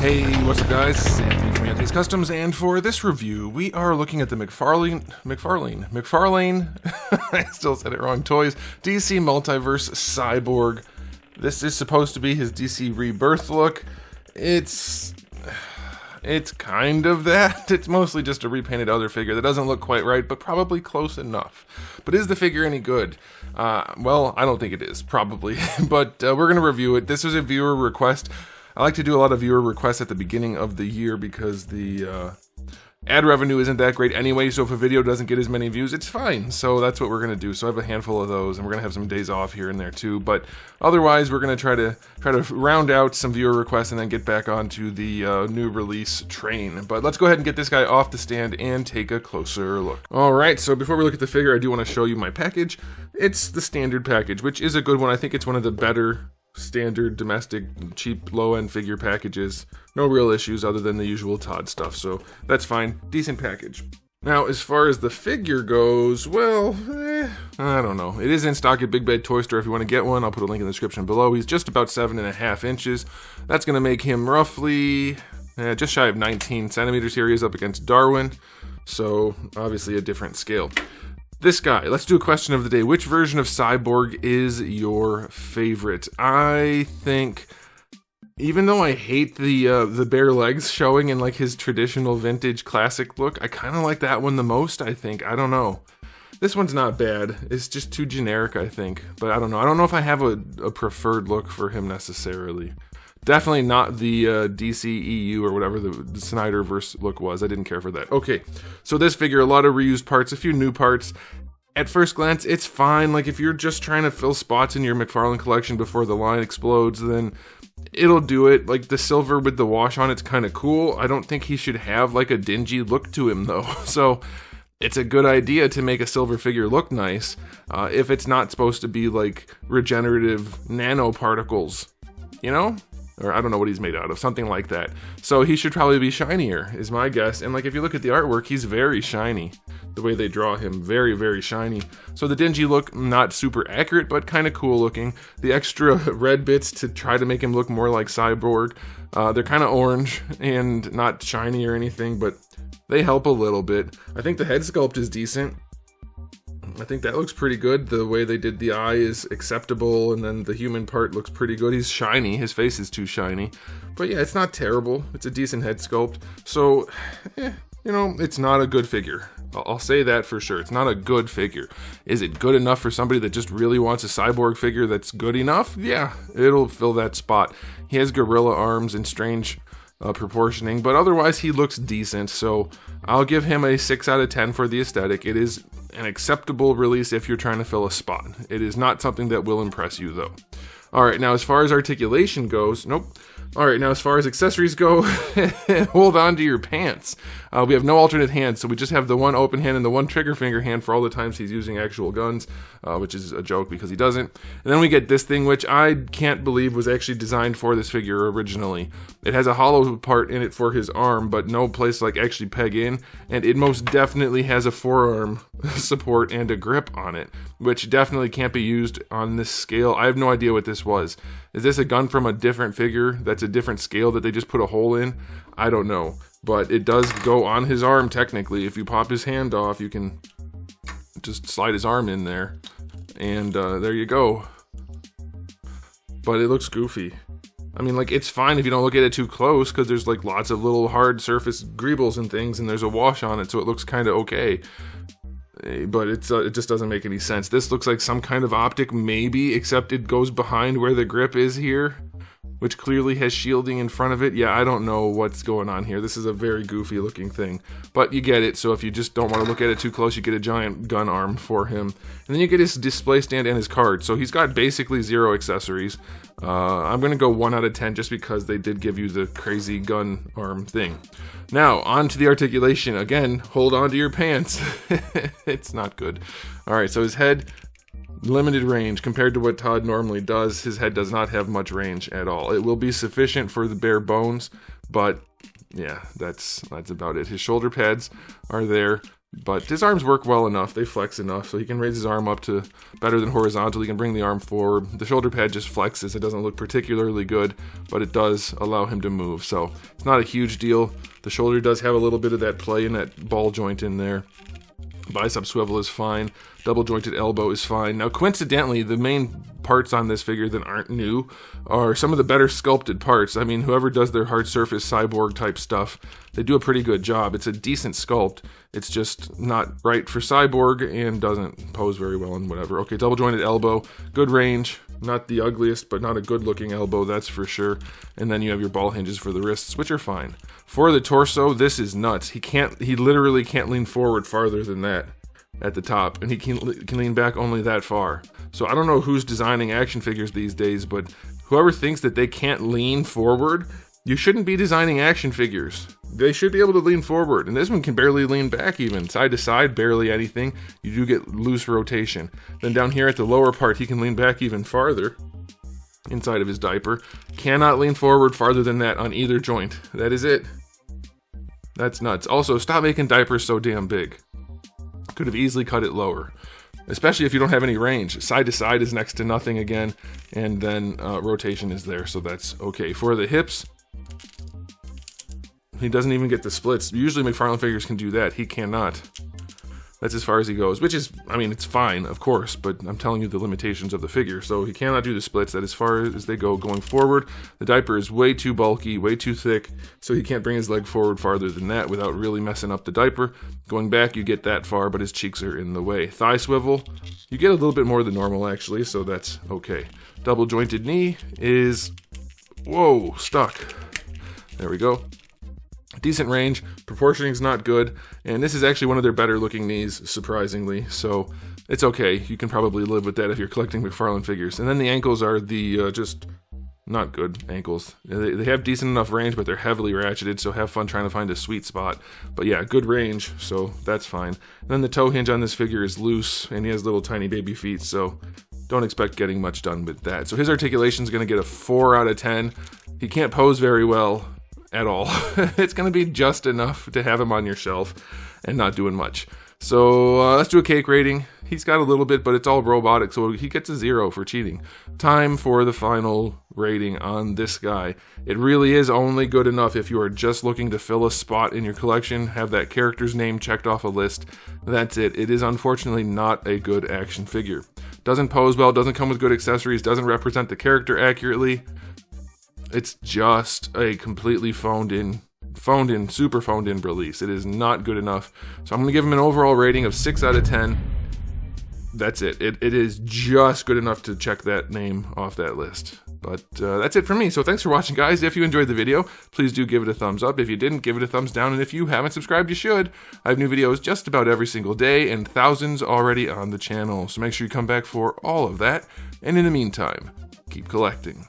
Hey, what's up guys? Anthony from Anthony's Customs, and for this review, we are looking at the McFarlane, I still said it wrong, Toys, DC Multiverse Cyborg. This is supposed to be his DC Rebirth look. It's kind of that. It's mostly just a repainted other figure that doesn't look quite right, but probably close enough. But is the figure any good? Well, I don't think it is, probably, but we're going to review it. This was a viewer request. I like to do a lot of viewer requests at the beginning of the year because the ad revenue isn't that great anyway, so if a video doesn't get as many views, it's fine. So that's what we're going to do. So I have a handful of those, and we're going to have some days off here and there too. But otherwise, we're going to try to round out some viewer requests and then get back onto the new release train. But let's go ahead and get this guy off the stand and take a closer look. All right, so before we look at the figure, I do want to show you my package. It's the standard package, which is a good one. I think it's one of the better standard domestic cheap low-end figure packages. No real issues other than the usual Todd stuff, so that's fine. Decent package. Now, as far as the figure goes, well, I don't know. It is in stock at Big Bad Toy Store if you want to get one. I'll put a link in the description below. He's just about 7.5 inches. That's going to make him roughly just shy of 19 centimeters here. He is up against Darwin, so obviously a different scale. This guy, let's do a question of the day. Which version of Cyborg is your favorite? I think, even though I hate the bare legs showing in like his traditional vintage classic look, I kind of like that one the most, I think. I don't know. This one's not bad. It's just too generic, I think. But I don't know. I don't know if I have a preferred look for him necessarily. Definitely not the DC EU or whatever the Snyderverse look was. I didn't care for that. Okay, so this figure, a lot of reused parts, a few new parts. At first glance, it's fine. Like if you're just trying to fill spots in your McFarlane collection before the line explodes, then it'll do it. Like the silver with the wash on it's kind of cool. I don't think he should have like a dingy look to him though. So it's a good idea to make a silver figure look nice if it's not supposed to be like regenerative nanoparticles, you know? Or I don't know what he's made out of, something like that. So he should probably be shinier, is my guess. And like if you look at the artwork, he's very shiny. The way they draw him, very, very shiny. So the dingy look, not super accurate, but kind of cool looking. The extra red bits to try to make him look more like Cyborg, they're kind of orange and not shiny or anything, but they help a little bit. I think the head sculpt is decent. I think that looks pretty good. The way they did the eye is acceptable, and then the human part looks pretty good. He's shiny. His face is too shiny. But yeah, it's not terrible. It's a decent head sculpt. So, you know, it's not a good figure. I'll say that for sure. It's not a good figure. Is it good enough for somebody that just really wants a Cyborg figure that's good enough? Yeah, it'll fill that spot. He has gorilla arms and strange proportioning, but otherwise he looks decent, so I'll give him a 6 out of 10 for the aesthetic. It is an acceptable release if you're trying to fill a spot. It is not something that will impress you though. Alright, now as far as articulation goes, nope. Alright, now as far as accessories go, hold on to your pants. We have no alternate hands, so we just have the one open hand and the one trigger finger hand for all the times he's using actual guns, which is a joke because he doesn't. And then we get this thing, which I can't believe was actually designed for this figure originally. It has a hollow part in it for his arm, but no place to like actually peg in, and it most definitely has a forearm support and a grip on it, which definitely can't be used on this scale. I have no idea what this was. Is this a gun from a different figure that's a different scale that they just put a hole in? I don't know. But it does go on his arm technically. If you pop his hand off, you can just slide his arm in there. And there you go. But it looks goofy. I mean, like, it's fine if you don't look at it too close, because there's like lots of little hard surface greebles and things, and there's a wash on it, so it looks kind of okay. But it just doesn't make any sense. This looks like some kind of optic, maybe, except it goes behind where the grip is here, which clearly has shielding in front of it. Yeah, I don't know what's going on here. This is a very goofy looking thing, but you get it. So if you just don't want to look at it too close, you get a giant gun arm for him, and then you get his display stand and his card. So he's got basically 0 accessories. I'm gonna go 1 out of 10 just because they did give you the crazy gun arm thing. Now on to the articulation. Again, hold on to your pants. It's not good. All right, so his head, limited range compared to what Todd normally does. His head does not have much range at all. It will be sufficient for the bare bones, but yeah, that's about it. His shoulder pads are there. But his arms work well enough, they flex enough, so he can raise his arm up to better than horizontal. He can bring the arm forward. The shoulder pad just flexes. It doesn't look particularly good, but it does allow him to move. So it's not a huge deal. The shoulder does have a little bit of that play in that ball joint in there. Bicep swivel is fine. Double jointed elbow is fine. Now, coincidentally, the main parts on this figure that aren't new are some of the better sculpted parts. I mean, whoever does their hard surface cyborg type stuff, they do a pretty good job. It's a decent sculpt. It's just not right for cyborg and doesn't pose very well and whatever. Okay, double jointed elbow, good range. Not the ugliest, but not a good looking elbow, that's for sure. And then you have your ball hinges for the wrists, which are fine. For the torso, this is nuts. He literally can't lean forward farther than that at the top, and he can lean back only that far. So I don't know who's designing action figures these days, but whoever thinks that they can't lean forward, you shouldn't be designing action figures. They should be able to lean forward, and this one can barely lean back even. Side to side, barely anything. You do get loose rotation. Then down here at the lower part, he can lean back even farther inside of his diaper. Cannot lean forward farther than that on either joint. That is it. That's nuts. Also, stop making diapers so damn big. Could have easily cut it lower, especially if you don't have any range. Side to side is next to nothing again, and then rotation is there, so that's okay. For the hips, he doesn't even get the splits. Usually McFarlane figures can do that. He cannot. That's as far as he goes, which is, I mean, it's fine, of course, but I'm telling you the limitations of the figure. So he cannot do the splits. That as far as they go going forward. The diaper is way too bulky, way too thick, so he can't bring his leg forward farther than that without really messing up the diaper. Going back, you get that far, but his cheeks are in the way. Thigh swivel, you get a little bit more than normal, actually, so that's okay. Double jointed knee is, whoa, stuck. There we go. Decent range, proportioning is not good, and this is actually one of their better looking knees, surprisingly, so it's okay. You can probably live with that if you're collecting McFarlane figures. And then the ankles are the just not good ankles. They have decent enough range, but they're heavily ratcheted, so have fun trying to find a sweet spot. But yeah, good range, so that's fine. And then the toe hinge on this figure is loose, and he has little tiny baby feet, so don't expect getting much done with that. So his articulation is going to get a 4 out of 10. He can't pose very well at all. It's going to be just enough to have him on your shelf and not doing much. So let's do a cake rating. He's got a little bit, but it's all robotic, so he gets a 0 for cheating. Time for the final rating on this guy. It really is only good enough if you are just looking to fill a spot in your collection, have that character's name checked off a list. That's it. It is unfortunately not a good action figure. Doesn't pose well, doesn't come with good accessories, doesn't represent the character accurately. It's just a completely super phoned in release. It is not good enough. So I'm going to give him an overall rating of 6 out of 10. That's it. It is just good enough to check that name off that list. But that's it for me. So thanks for watching, guys. If you enjoyed the video, please do give it a thumbs up. If you didn't, give it a thumbs down. And if you haven't subscribed, you should. I have new videos just about every single day and thousands already on the channel. So make sure you come back for all of that. And in the meantime, keep collecting.